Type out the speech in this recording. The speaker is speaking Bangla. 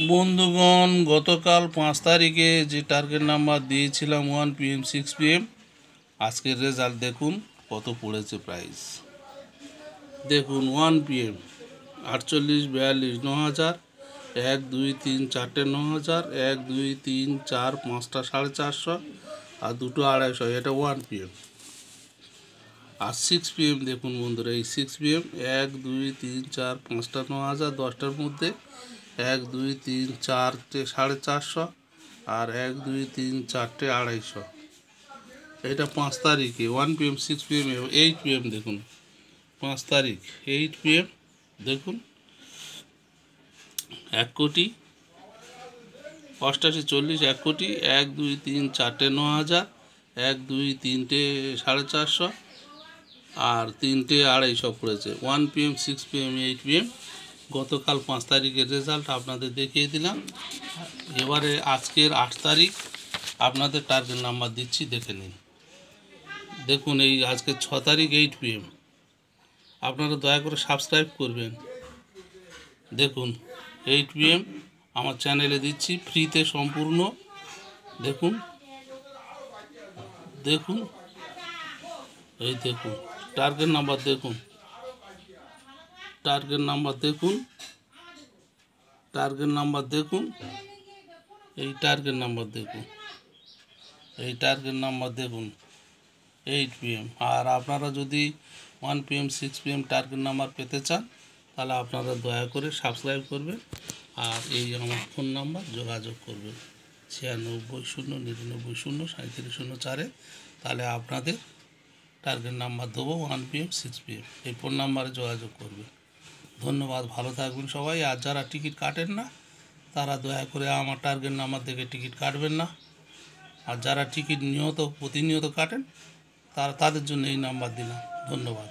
বন্ধুগণ, গতকাল 5 তারিখে যে টার্গেট নাম্বার দিয়েছিলাম 1 PM 6 PM, আজকের রেজাল্ট দেখুন কত পড়েছে প্রাইস। দেখুন 1 PM 48, 42, 9000, 1, 2, 3, 4টে 9000, 1, 2, 3, 4, 5টা 450 আর দুটো 250। এটা 1 PM। আর 6 PM দেখুন বন্ধুরা, এই 6 PM 1, 2, 3, 4, 5টা 9000, 10টার মধ্যে 1, 2, 3, 4টে 450 আর 1, 2, 3, 4টে 250। এটা 5 তারিখে 1 PM 6 PM 8 PM দেখুন 5 তারিখ 8 PM দেখুন 1 কোটি 88, 40, 1 কোটি 1, 2, 3, 4টে 9000, 1, 2, 3টে 450 আর 3টে 250 পড়েছে। 1 PM 6 PM 8 PM গতকাল 5 তারিখের রেজাল্ট আপনাদের দেখিয়ে দিলাম। এবারে আজকের 8 তারিখ আপনাদের টার্গেট নাম্বার দিচ্ছি, দেখে নিন। দেখুন এই আজকে 6 তারিখ 8 PM, আপনারা দয়া করে সাবস্ক্রাইব করবেন। দেখুন 8 PM আমার চ্যানেলে দিচ্ছি ফ্রিতে সম্পূর্ণ। দেখুন দেখুন এই দেখুন টার্গেট নাম্বার, দেখুন টার্গেট নাম্বার, দেখুন টার্গেট নাম্বার, দেখুন এই টার্গেট নাম্বার, দেখুন এই টার্গেট নাম্বার, দেখুন 8 PM। আর আপনারা যদি 1 PM 6 PM টার্গেট নাম্বার পেতে চান তাহলে আপনারা দয়া করে সাবস্ক্রাইব করবেন আর এই আমার ফোন নাম্বার যোগাযোগ করবেন 960099073004-এ। তাহলে আপনাদের টার্গেট নাম্বার দেবো 1 PM 6 PM। এই ফোন নাম্বারে যোগাযোগ করবেন। ধন্যবাদ, ভালো থাকবেন সবাই। আর যারা টিকিট কাটেন না তারা দয়া করে আমার টার্গেট নাম্বার দেখে টিকিট কাটবেন না। আর যারা টিকিট প্রতিনিয়ত কাটেন তাদের জন্য এই নাম্বার দিলাম। ধন্যবাদ।